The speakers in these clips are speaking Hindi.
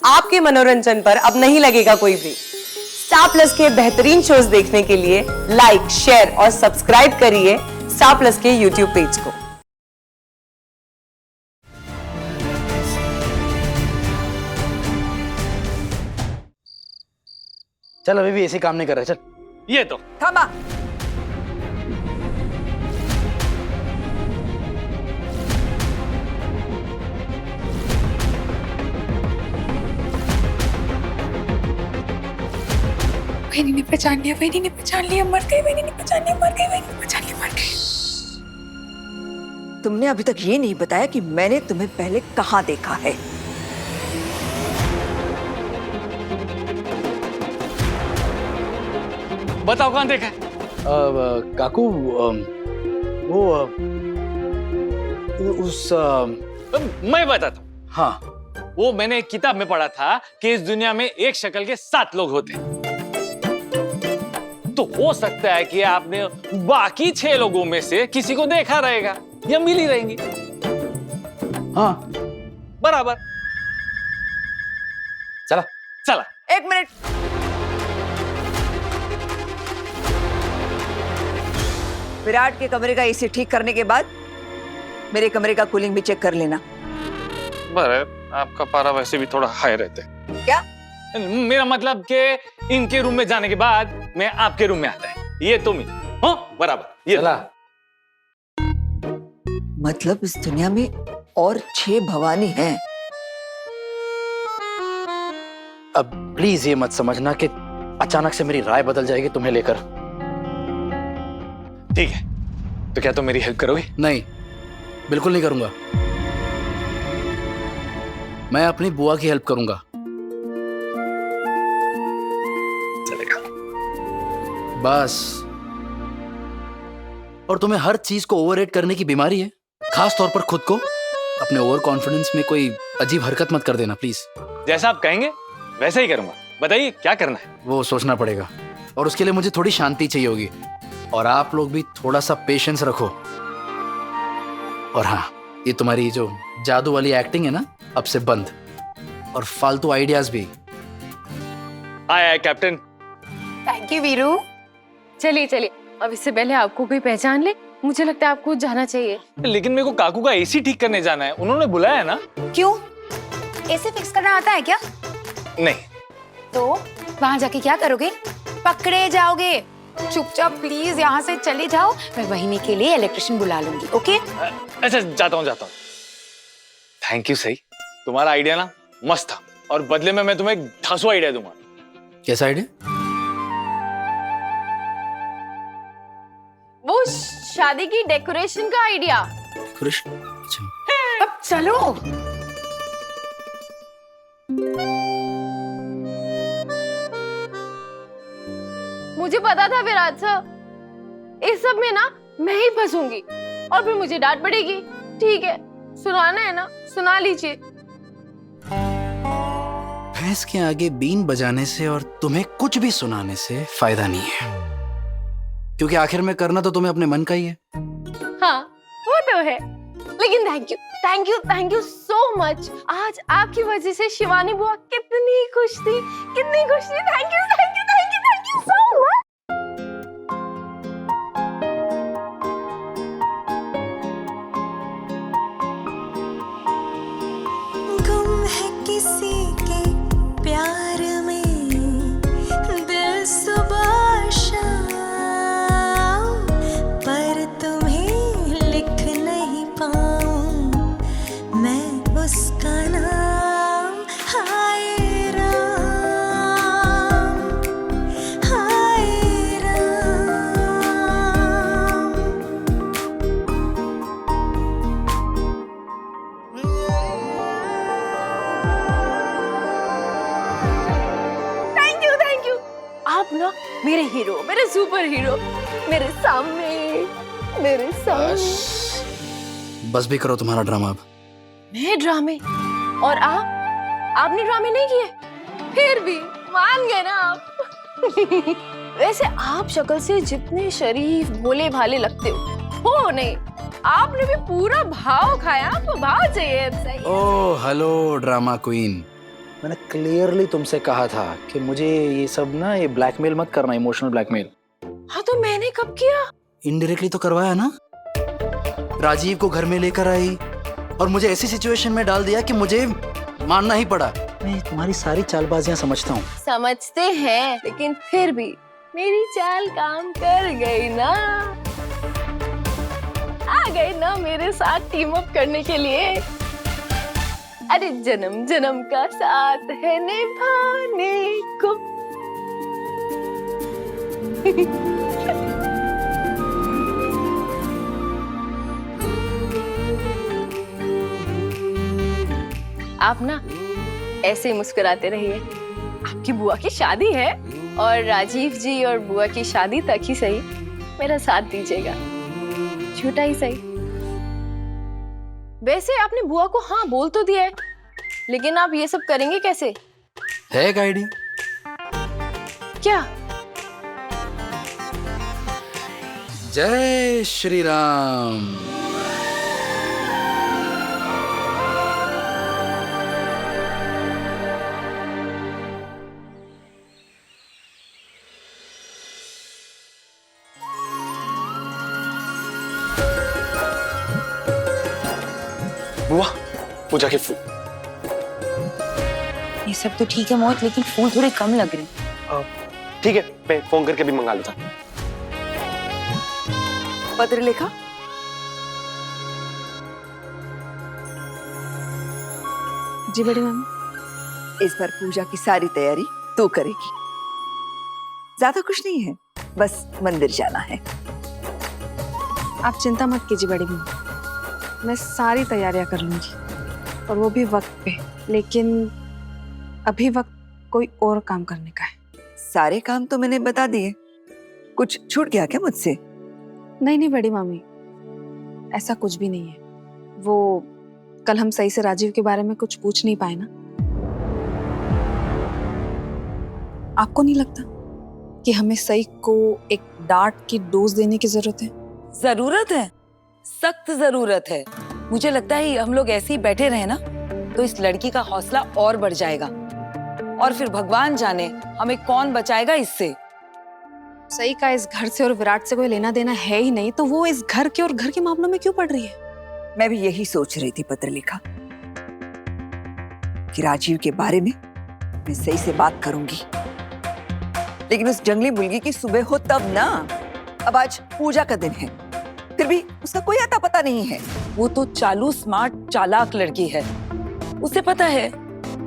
आपके मनोरंजन पर अब नहीं लगेगा कोई ब्रेक। स्टार प्लस के बेहतरीन शोज देखने के लिए लाइक, शेयर और सब्सक्राइब करिए स्टार प्लस के यूट्यूब पेज को। चल अभी भी ऐसे काम नहीं कर रहे, चल। ये तो थामा। वैनी ने पहचान लिया, वैनी ने पहचान लिया, मर गई, वैनी ने पहचान लिया, मर गई, वैनी ने पहचान लिया, मर गई। तुमने अभी तक ये नहीं बताया कि मैंने तुम्हें पहले कहाँ देखा है। बताओ कहाँ देखा है? काकू वो उस मैं बताता हूँ। हाँ, वो मैंने एक किताब में पढ़ा था कि इस दुनिया में एक शक्ल के 7 लोग होते हैं। तो हो सकता है कि आपने बाकी 6 लोगों में से किसी को देखा रहेगा या मिली रहेंगी। हाँ, बराबर। चला। चला। 1 मिनट। विराट के कमरे का एसी ठीक करने के बाद मेरे कमरे का कूलिंग भी चेक कर लेना। बराबर, आपका पारा वैसे भी थोड़ा हाई रहता है। क्या? मेरा मतलब कि इनके रूम में जाने के बाद मैं आपके रूम में आता है। ये तो मैं। हाँ, बराबर। ये चला। मतलब इस दुनिया में और 6 भवानी हैं। अब प्लीज ये मत समझना कि अचानक से मेरी राय बदल जाएगी तुम्हें लेकर। ठीक है, तो क्या तुम मेरी हेल्प करोगे? नहीं, बिल्कुल नहीं करूंगा। मैं अपनी बुआ की हेल्प करूंगा। चलेगा। बस। और तुम्हें हर चीज को ओवररेट करने की बीमारी है, खास तौर पर खुद को। अपने ओवर कॉन्फिडेंस में कोई अजीब हरकत मत कर देना प्लीज। जैसा आप कहेंगे वैसा ही करूंगा। बताइए क्या करना है? वो सोचना पड़ेगा और उसके लिए मुझे थोड़ी शांति चाहिए होगी। और आप लोग भी थोड़ा सा पेशेंस रखो। और हाँ, ये तुम्हारी जो जादू वाली एक्टिंग है ना, अब से बंद। और फालतू आइडियाज भी। आया कैप्टन। Thank you Veeru. चलिए चलिए, अब इससे पहले आपको कोई पहचान ले, मुझे लगता है आपको जाना चाहिए। लेकिन मेरे को काकू का एसी ठीक करने जाना है, उन्होंने बुलाया ना। क्यों? एसी फिक्स करना आता है क्या? नहीं। तो वहां जाके क्या करोगे? पकड़े जाओगे। चुपचाप प्लीज यहाँ से चले जाओ, मैं वहीनी के लिए इलेक्ट्रिशियन बुला लूंगी। ओके? अच्छा, जाता हूँ। Thank you. सही, तुम्हारा आइडिया ना मस्त था, और बदले में मैं तुम्हें एक ढासू आइडिया दूंगा। कैसा आइडिया? वो शादी की डेकोरेशन का आइडिया। डेकोरेशन? अच्छा। अब चलो। मुझे पता था विराट सर, इस सब में ना मैं ही फंसूंगी और फिर मुझे डांट पड़ेगी। ठीक है, सुनाना है ना, सुना लीजिए। भैंस के आगे बीन बजाने से और तुम्हें कुछ भी सुनाने से फायदा नहीं है, क्योंकि आखिर में करना तो तुम्हें अपने मन का ही है। हाँ, वो तो है। लेकिन थैंक यू सो मच। आज आपकी वजह से शिवानी बुआ कितनी खुश थी, कितनी खुश थी। Thank you so much. गुम है किसी के प्यार में दिल सुबह शाम, पर तुम्हें लिख नहीं पाऊं मैं उसका नाम। हाय राम, हाय राम। Thank you. आप ना मेरे हीरो, मेरे सुपर हीरो, मेरे सामने। बस भी करो तुम्हारा ड्रामा अब। मैं ड्रामे? और आपने ड्रामे नहीं किए? फिर भी मान गए ना आप। वैसे आप शक्ल से जितने शरीफ भोले भाले लगते हो नहीं, आपने भी पूरा भाव खाया। आपको भाव चाहिए। सही। ओह हेलो ड्रामा क्वीन, मैंने क्लियरली तुमसे कहा था कि मुझे ये सब ना, ये ब्लैकमेल मत करना, इमोशनल ब्लैकमेल। हाँ तो मैंने कब किया? इनडायरेक्टली तो करवाया ना। राजीव को घर में लेकर आई और मुझे ऐसी सिचुएशन में डाल दिया कि मुझे मानना ही पड़ा। मैं तुम्हारी सारी चालबाजियां समझता हूँ। समझते हैं, लेकिन फिर भी मेरी चाल काम कर गई ना। आ गए ना मेरे साथ टीम अप करने के लिए। अरे जन्म जन्म का साथ है निभाने को। आप ना ऐसे ही मुस्कुराते रहिए। आपकी बुआ की शादी है और राजीव जी और बुआ की शादी तक ही सही मेरा साथ दीजिएगा, छोटा ही सही। वैसे आपने बुआ को हाँ बोल तो दिया है, लेकिन आप ये सब करेंगे कैसे? है एक आइडिया। क्या? जय श्री राम। बुआ, पूजा के फूल। ये सब तो ठीक है मोहित, लेकिन फूल थोड़े कम लग रहे हैं। ठीक है, मैं फोन करके भी मंगा लेता। पत्र लिखा? जी बड़ी मम्मी। इस बार पूजा की सारी तैयारी तू करेगी। ज्यादा कुछ नहीं है, बस मंदिर जाना है। आप चिंता मत कीजिए बड़ी मम्मी, मैं सारी तैयारियां कर लूंगी, और वो भी वक्त पे। लेकिन अभी वक्त कोई और काम करने का है। सारे काम तो मैंने बता दिए, कुछ छूट गया क्या मुझसे? नहीं नहीं बड़ी मम्मी, ऐसा कुछ भी नहीं है। वो कल हम सही से राजीव के बारे में कुछ पूछ नहीं पाए ना। आपको नहीं लगता कि हमें सही को एक डांट की डोज देने की जरूरत है? जरूरत है, सख्त जरूरत है। मुझे लगता है हम लोग ऐसे ही बैठे रहे ना तो इस लड़की का हौसला और बढ़ जाएगा, और फिर भगवान जाने हमें कौन बचाएगा इससे। सही का इस घर से और विराट से कोई लेना देना है ही नहीं, तो वो इस घर के और घर के मामलों में क्यों पड़ रही है? मैं भी यही सोच रही थी पत्रलेखा, कि राजीव के बारे में मैं सही से बात करूंगी, लेकिन उस जंगली मुर्गी की सुबह हो तब ना। अब आज पूजा का दिन है, फिर भी उसका कोई आता पता नहीं है। वो तो चालू स्मार्ट चालाक लड़की है, उसे पता है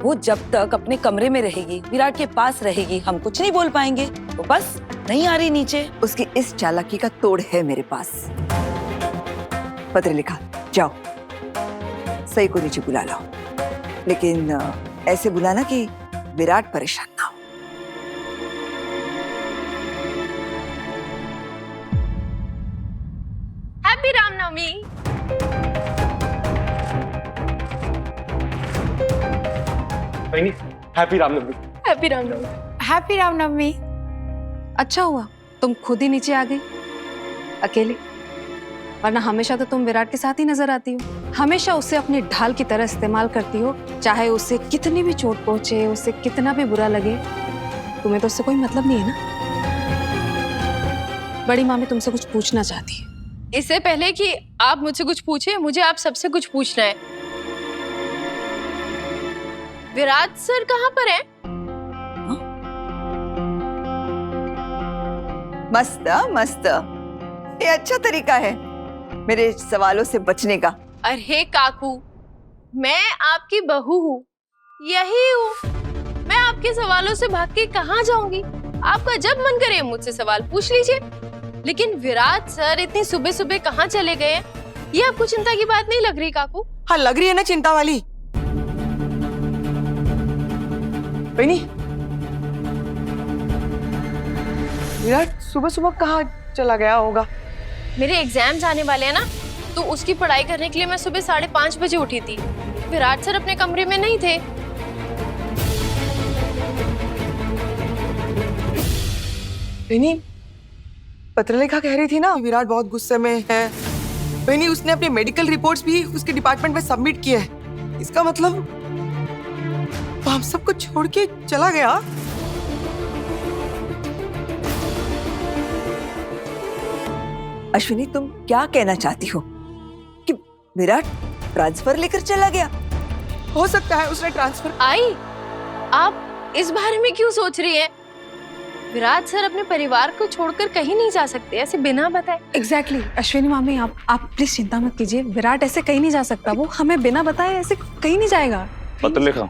वो जब तक अपने कमरे में रहेगी, विराट के पास रहेगी, हम कुछ नहीं बोल पाएंगे। तो बस नहीं आ रही नीचे। उसकी इस चालाकी का तोड़ है मेरे पास। पत्र लिखा, जाओ सही को नीचे बुला लाओ, लेकिन ऐसे बुलाना कि विराट परेशान ना हो। Happy Ram Navami. Happy Ram Navami. Happy Ram Navami. Happy Ram Navami. अच्छा हुआ तुम खुद ही नीचे आ गई अकेले, वरना हमेशा तो तुम विराट के साथ ही नजर आती हो। हमेशा उसे अपनी ढाल की तरह इस्तेमाल करती हो, चाहे उसे कितनी भी चोट पहुंचे, उसे कितना भी बुरा लगे, तुम्हें तो उससे कोई मतलब नहीं है ना। बड़ी मामी तुमसे कुछ पूछना चाहती है। इससे पहले कि आप मुझसे कुछ पूछे, मुझे आप सबसे कुछ पूछना है। विराट सर कहाँ पर है? मस्त मस्त, ये अच्छा तरीका है मेरे सवालों से बचने का। अरे काकू, मैं आपकी बहू हूँ, यही हूँ। मैं आपके सवालों से भाग के कहाँ जाऊंगी? आपका जब मन करे मुझसे सवाल पूछ लीजिए। लेकिन विराट सर इतनी सुबह सुबह कहाँ चले गए, ये आपको चिंता की बात नहीं लग रही काकू? हाँ लग रही है ना चिंता वाली। बहनी, विराट सुबह सुबह कहाँ चला गया होगा? मेरे एग्जाम्स आने वाले हैं ना, तो उसकी पढ़ाई करने के लिए मैं सुबह 5:30 बजे उठी थी। विराट सर अपने कमरे में नहीं थे। बहनी, पत्रलेखा कह रही थी ना विराट बहुत गुस्से में है। बहनी, उसने अपने मेडिकल रिपोर्ट्स भी उसके डिपार्टमेंट में सबमिट किए हैं। इसका मतलब हम सबको छोड़ के चला गया। अश्विनी, तुम क्या कहना चाहती हो कि विराट ट्रांसफर लेकर चला गया? हो सकता है उसने ट्रांसफर। आई, आप इस बारे में क्यों सोच रही हैं? विराट सर अपने परिवार को छोड़कर कहीं नहीं जा सकते ऐसे बिना बताए। एग्जैक्टली अश्विनी मामी, आप प्लीज चिंता मत कीजिए। विराट ऐसे कहीं नहीं जा सकता, वो हमें बिना बताए ऐसे कहीं नहीं जाएगा। पत्र लिखा।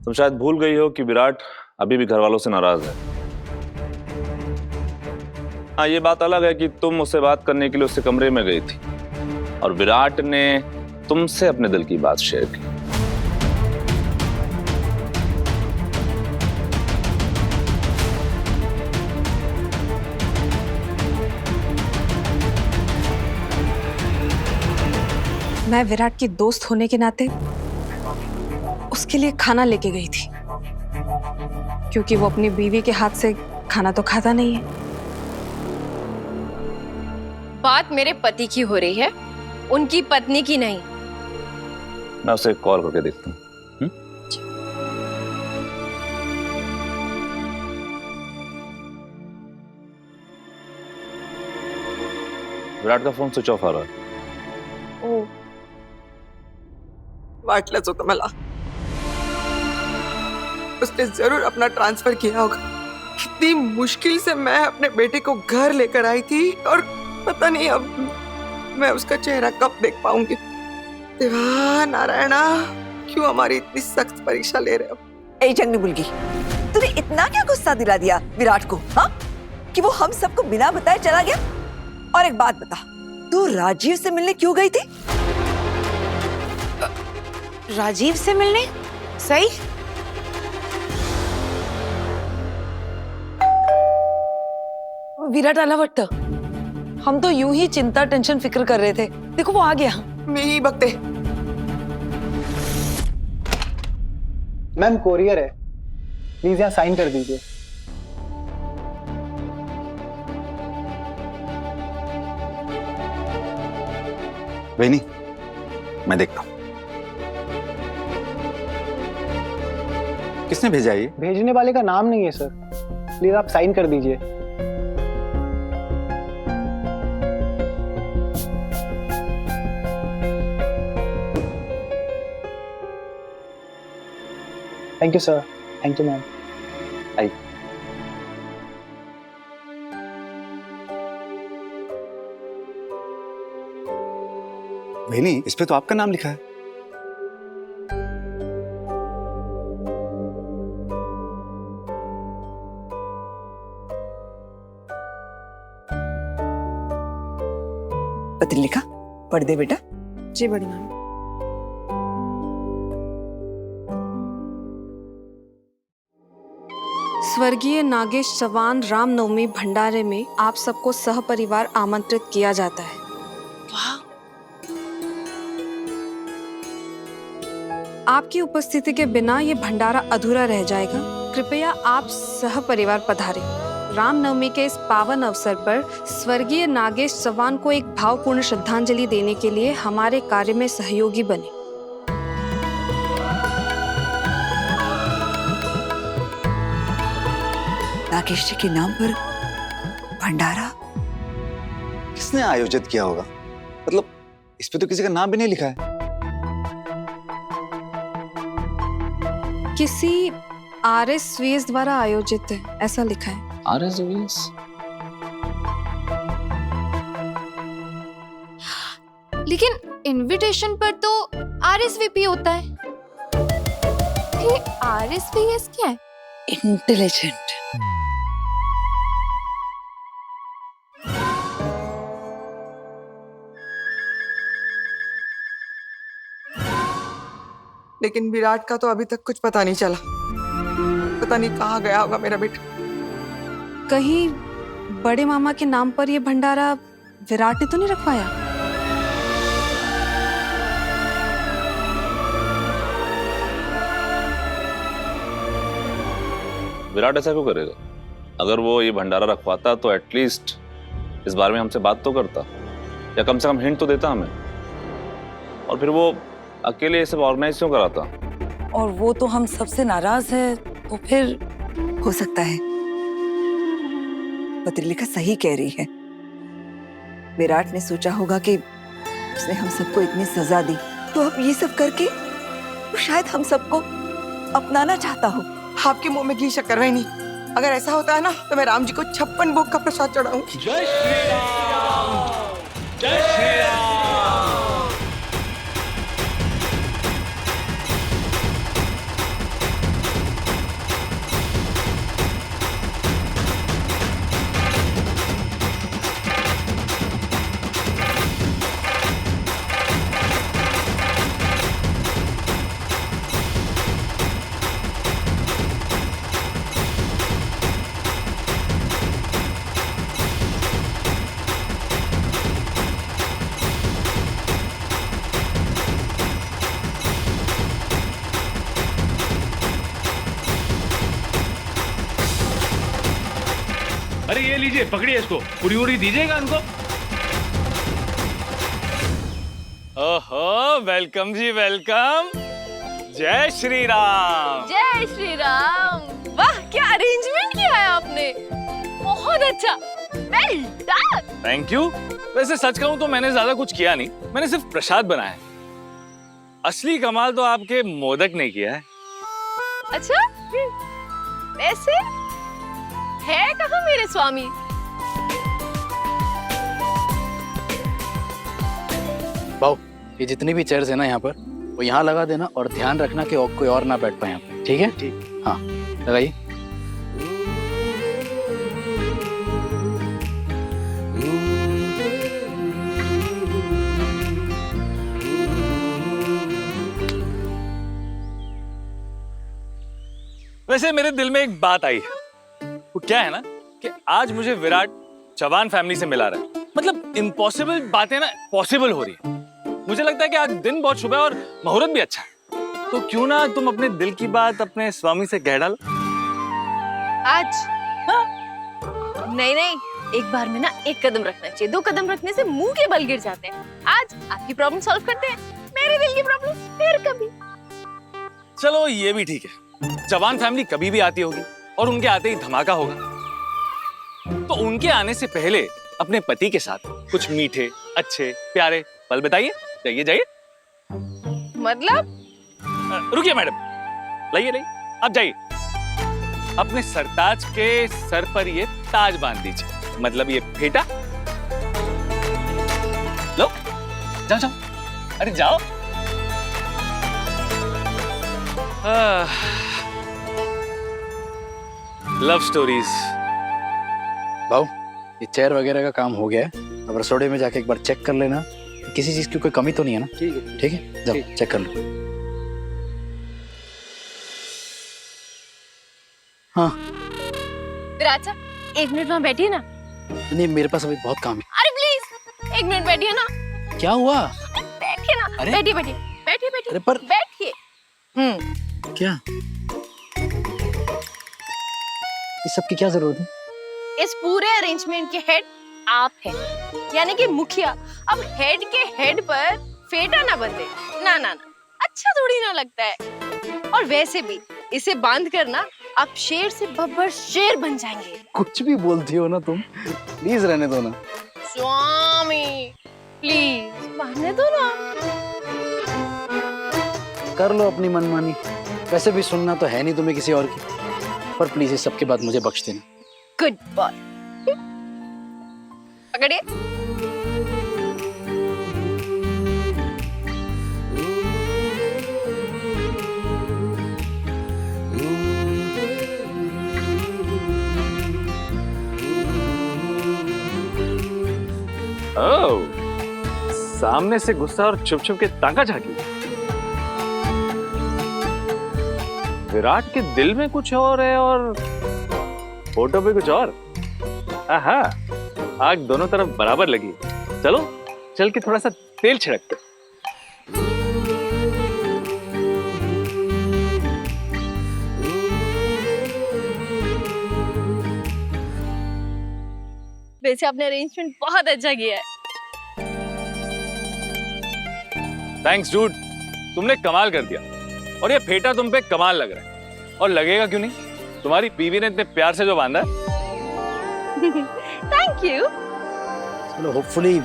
तुम शायद भूल गई हो कि विराट अभी भी घर वालों से नाराज है। हाँ, ये बात अलग है कि तुम उससे बात करने के लिए उसके कमरे में गई थी और विराट ने तुमसे अपने दिल की बात शेयर की। मैं विराट की दोस्त होने के नाते उसके लिए खाना लेके गई थी, क्योंकि वो अपनी बीवी के हाथ से खाना तो खाता नहीं है। बात मेरे पति की हो रही है, उनकी पत्नी की नहीं। मैं उसे कॉल करके देखता हूँ। विराट का फोन स्विच ऑफ आ रहा है। वाटलंच होतं मला। उसने जरूर अपना ट्रांसफर किया होगा। कितनी मुश्किल से मैं अपने बेटे को घर लेकर आई थी और पता नहीं अब मैं उसका चेहरा कब देख पाऊंगी। देवा नारायणा, क्यों हमारी इतनी सख्त परीक्षा ले रहे हो? ए जंगली मुर्गी, तूने इतना क्या गुस्सा दिला दिया विराट को, हाँ? कि वो हम सबको बिना बताए चला गया? और एक बात बता, तू राजीव से मिलने क्यों गई थी? राजीव से मिलने? सही? विराट आला वाटतं। हम तो यूं ही चिंता टेंशन फिक्र कर रहे थे, देखो वो आ गया। मी ही बघते। मैम कोरियर है, प्लीज यहाँ साइन कर दीजिए। बहनी, मैं देखता हूँ। किसने भेजा ये? भेजने वाले का नाम नहीं है सर, प्लीज आप साइन कर दीजिए। Thank you sir. Thank you ma'am. आई। बहनी, इस पे तो आपका नाम लिखा है। पत्र लिखा, पढ़ दे बेटा। जी बड़ी मैम। स्वर्गीय नागेश चौहान रामनवमी भंडारे में आप सबको सहपरिवार आमंत्रित किया जाता है। आपकी उपस्थिति के बिना ये भंडारा अधूरा रह जाएगा। कृपया आप सहपरिवार पधारें। रामनवमी के इस पावन अवसर पर स्वर्गीय नागेश चौहान को एक भावपूर्ण श्रद्धांजलि देने के लिए हमारे कार्य में सहयोगी बने। नागेश जी के नाम पर भंडारा? किसने आयोजित किया होगा? मतलब इस पे तो किसी का नाम भी नहीं लिखा है। किसी RSVS द्वारा आयोजित है, ऐसा लिखा है। RSVS? लेकिन इनविटेशन पर तो RSVP होता है। ये RSVS क्या है? इंटेलिजेंट। लेकिन विराट का तो अभी तक कुछ पता नहीं चला। पता नहीं कहाँ गया होगा मेरा बेटा। कहीं बड़े मामा के नाम पर ये भंडारा विराट ने तो नहीं रखवाया? विराट ऐसा क्यों करेगा? अगर वो ये भंडारा रखवाता तो एटलीस्ट इस बारे में हमसे बात तो करता, या कम से कम हिंट तो देता हमें। और फिर वो अकेले ये सब ऑर्गेनाइज क्यों कराता? और वो तो हम सबसे नाराज है, तो फिर हो सकता है पत्रिका सही कह रही है। विराट ने सोचा होगा कि उसने हम सबको इतनी सजा दी, तो अब ये सब करके वो शायद हम सबको अपनाना चाहता हो। आपके मुंह में घी शक्कर है नहीं। अगर ऐसा होता है ना तो मैं राम जी को 56 भोग का प्रसाद चढ़ाऊंगी। जय श्री राम, जय श्री राम। अरे ये लीजिए, पकड़िए इसको, पूरी उड़ी दीजिएगा इनको। ओहो, वेलकम जी वेलकम। जय श्री राम। जय श्री राम। वाह, क्या अरेंजमेंट किया है आपने, बहुत अच्छा, वेल डन। Thank you. वैसे सच कहूं तो मैंने ज्यादा कुछ किया नहीं, मैंने सिर्फ प्रसाद बनाया है। असली कमाल तो आपके मोदक ने किया है। अच्छा, वैसे है कहाँ मेरे स्वामी? बाऊ, ये जितनी भी चेयर्स है ना यहाँ पर, वो यहाँ लगा देना और ध्यान रखना कि कोई और ना बैठ पाए यहाँ पे, ठीक है? ठीक। हाँ, लगाइए। वैसे मेरे दिल में एक बात आई है। वो क्या है ना कि आज मुझे विराट चौहान फैमिली से मिला रहा है। मतलब इम्पॉसिबल बातें ना पॉसिबल हो रही है। मुझे लगता है कि आज दिन बहुत शुभ है और मुहूर्त भी अच्छा है। तो क्यों ना तुम अपने दिल की बात अपने स्वामी से कह डालो। आज? हाँ? नहीं नहीं, एक बार में ना एक कदम रखना चाहिए, 2 कदम रखने से मुंह के बल गिर जाते हैं। आज आपकी प्रॉब्लम सॉल्व करते हैं, मेरे दिल की प्रॉब्लम फिर कभी। चलो ये भी ठीक है। चौहान फैमिली कभी भी आती होगी और उनके आते ही धमाका होगा। तो उनके आने से पहले अपने पति के साथ कुछ मीठे, अच्छे, प्यारे पल बताइए। जाइए जाइए। मतलब? रुकिए मैडम, लाइए लाइए, आप जाइए। अपने सरताज के सर पर ये ताज बांध दीजिए, मतलब ये फेटा। लो, जाओ जाओ, अरे जाओ। Love stories. बाऊ, ये चेयर वगैरह का काम हो गया है। अब रसोड़े में जाके एक बार चेक कर लेना, किसी चीज की कोई कमी तो नहीं है ना? ठीक है, ठीक है, जाओ चेक कर लो। हाँ विराट सर, 1 मिनट वहाँ बैठिए ना। नहीं, मेरे पास अभी बहुत काम है। अरे प्लीज 1 मिनट बैठिए ना। क्या हुआ? बैठिए ना। अरे बैठिए बैठिए बैठिए बैठिए। अरे पर बैठिए। क्या, इस सब की क्या जरूरत है? इस पूरे अरेंजमेंट के हेड आप हैं, यानी कि मुखिया। अब हेड के हेड पर फेटा ना बंधे, ना ना ना, अच्छा थोड़ी ना लगता है। और वैसे भी इसे बांध कर ना आप शेर से बब्बर शेर बन जाएंगे। कुछ भी बोलती हो ना तुम, प्लीज रहने दो ना। स्वामी प्लीज बांधने दो ना। कर लो अपनी मनमानी, वैसे भी सुनना तो है नहीं तुम्हें किसी और की, पर प्लीज इस सब के बाद मुझे बख्श देना। Good boy. पकड़िए। ओह, सामने से गुस्सा और छुप छुप के ताका झाकी। विराट के दिल में कुछ और है और फोटो पे कुछ और। आहा, आग दोनों तरफ बराबर लगी। चलो चल के थोड़ा सा तेल छिड़कते। वैसे आपने अरेंजमेंट बहुत अच्छा किया है। Thanks dude. तुमने कमाल कर दिया और ये फेटा तुम पे कमाल लग रहा है। और लगेगा क्यों नहीं, तुम्हारी बीवी ने इतने प्यार से जो बांधा है। Thank you. चलो होपफुली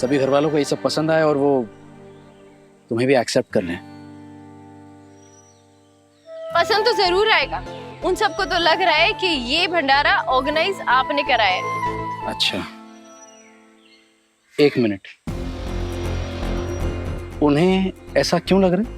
सभी घर वालों को ये सब पसंद आए और वो तुम्हें भी एक्सेप्ट कर लें। पसंद तो जरूर आएगा। उन सबको तो लग रहा है कि ये भंडारा ऑर्गेनाइज आपने कराया है। अच्छा, एक मिनट, उन्हें ऐसा क्यों लग रहा है?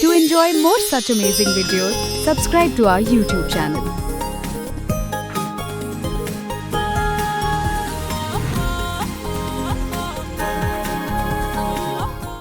To enjoy more such amazing videos, subscribe to our YouTube channel.